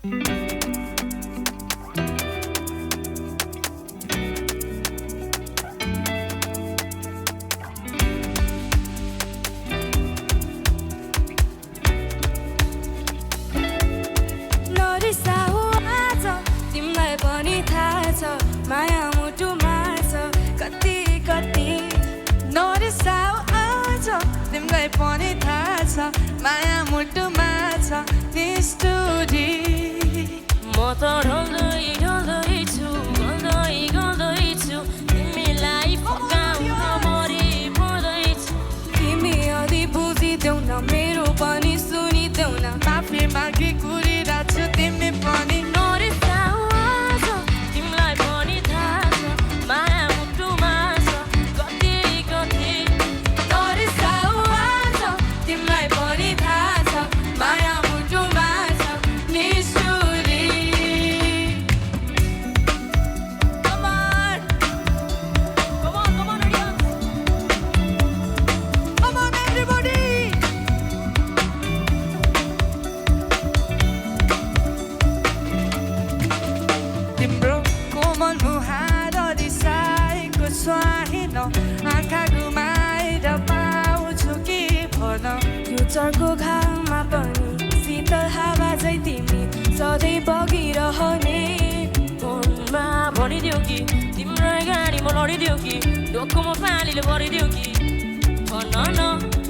माया मुटुमा छ कति कति नरिसाउ आज तिमीलाई पनि थाहा छ माया मुटुमा छ निष्ठुरी म त ढल्दै ढल्दैछु गल्दै गल्दैछु तिमीलाई फकाउन मरि पर्दैछु तिमी अलि बुझिदेऊ न मेरो पनि सुनिदेऊ न माफी मागी कुरिरहेको छु तिमी पनि नरिसाउ आज तिमीलाई पनि थाहा छ माया मुटुमा छ कति कति नरिसाउ आज तिमीलाई पनि थाहा छ माया मुटुमा छ निष्ठुरी Come on, audience. Come on everybody तिम्रो कोमल मुहार रिसाएको स्वाहिन आँखा घुमाएर पाउँछु कि भन फ्युचरको घाममा पनि शीतल हावा झै तिमी सधैँ बगिरहने फोनमा भनिदेऊ कि तिम्रो गाडीमा लडिदेऊ कि डोकोमा पानीले भरिदेऊ कि भन न